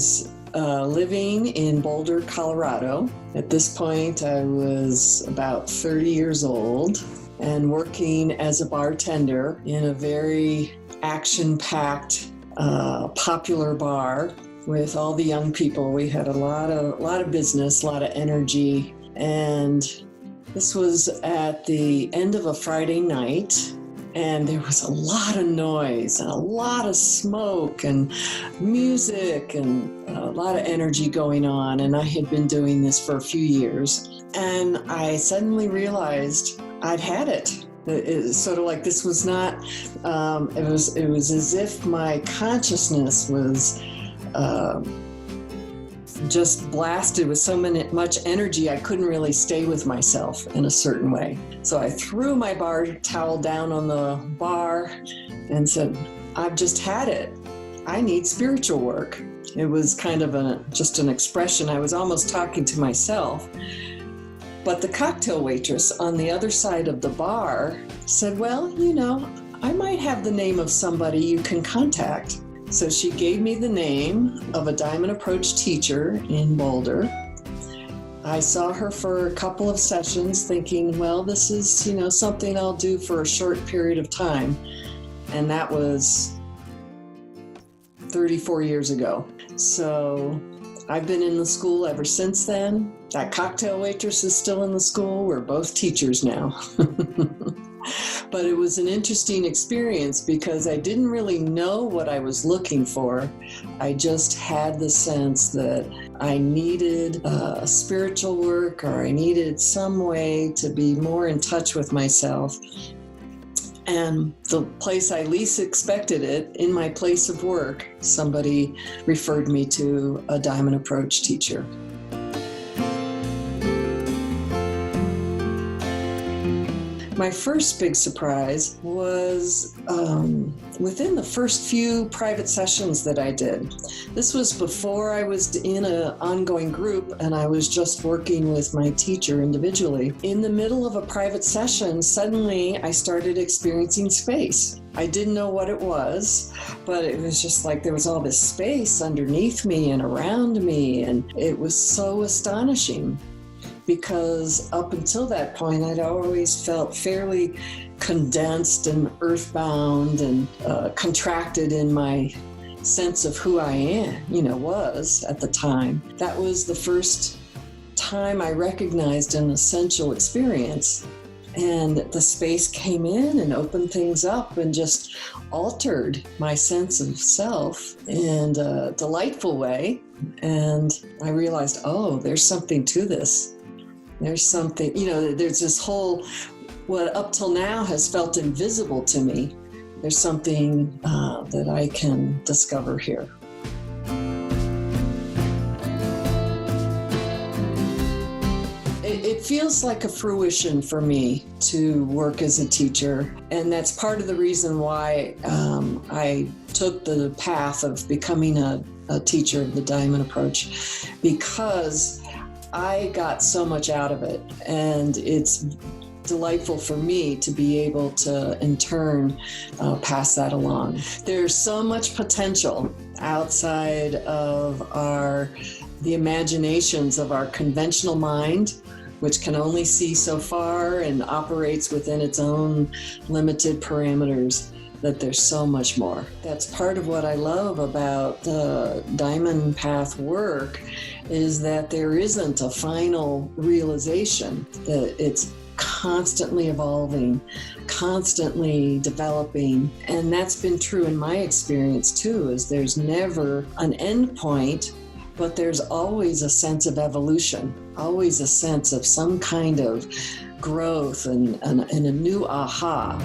was living in Boulder, Colorado. At this point, I was about 30 years old and working as a bartender in a very action-packed, popular bar with all the young people. We had a lot of business, a lot of energy, and this was at the end of a Friday night, and there was a lot of noise and a lot of smoke and music and a lot of energy going on, and I had been doing this for a few years, and I suddenly realized I'd had it. It's sort of like this was not, it was as if my consciousness was just blasted with so much energy I couldn't really stay with myself in a certain way. So I threw my bar towel down on the bar and said, I've just had it. I need spiritual work. It was kind of just an expression. I was almost talking to myself. But the cocktail waitress on the other side of the bar said, well, I might have the name of somebody you can contact. So she gave me the name of a Diamond Approach teacher in Boulder. I saw her for a couple of sessions thinking, well, this is, something I'll do for a short period of time. And that was 34 years ago. So I've been in the school ever since then. That cocktail waitress is still in the school. We're both teachers now. But it was an interesting experience because I didn't really know what I was looking for. I just had the sense that I needed spiritual work, or I needed some way to be more in touch with myself. And the place I least expected it, in my place of work, somebody referred me to a Diamond Approach teacher. My first big surprise was within the first few private sessions that I did. This was before I was in an ongoing group and I was just working with my teacher individually. In the middle of a private session, suddenly I started experiencing space. I didn't know what it was, but it was just like there was all this space underneath me and around me, and it was so astonishing. Because up until that point, I'd always felt fairly condensed and earthbound and contracted in my sense of who I was at the time. That was the first time I recognized an essential experience. And the space came in and opened things up and just altered my sense of self in a delightful way. And I realized, oh, there's something to this. There's something, there's this whole, what up till now has felt invisible to me. There's something that I can discover here. It feels like a fruition for me to work as a teacher. And that's part of the reason why I took the path of becoming a teacher of the Diamond Approach, because I got so much out of it, and it's delightful for me to be able to, in turn, pass that along. There's so much potential outside of the imaginations of our conventional mind, which can only see so far and operates within its own limited parameters, that there's so much more. That's part of what I love about the Diamond Path work, is that there isn't a final realization, that it's constantly evolving, constantly developing. And that's been true in my experience too, is there's never an end point, but there's always a sense of evolution, always a sense of some kind of growth and a new aha.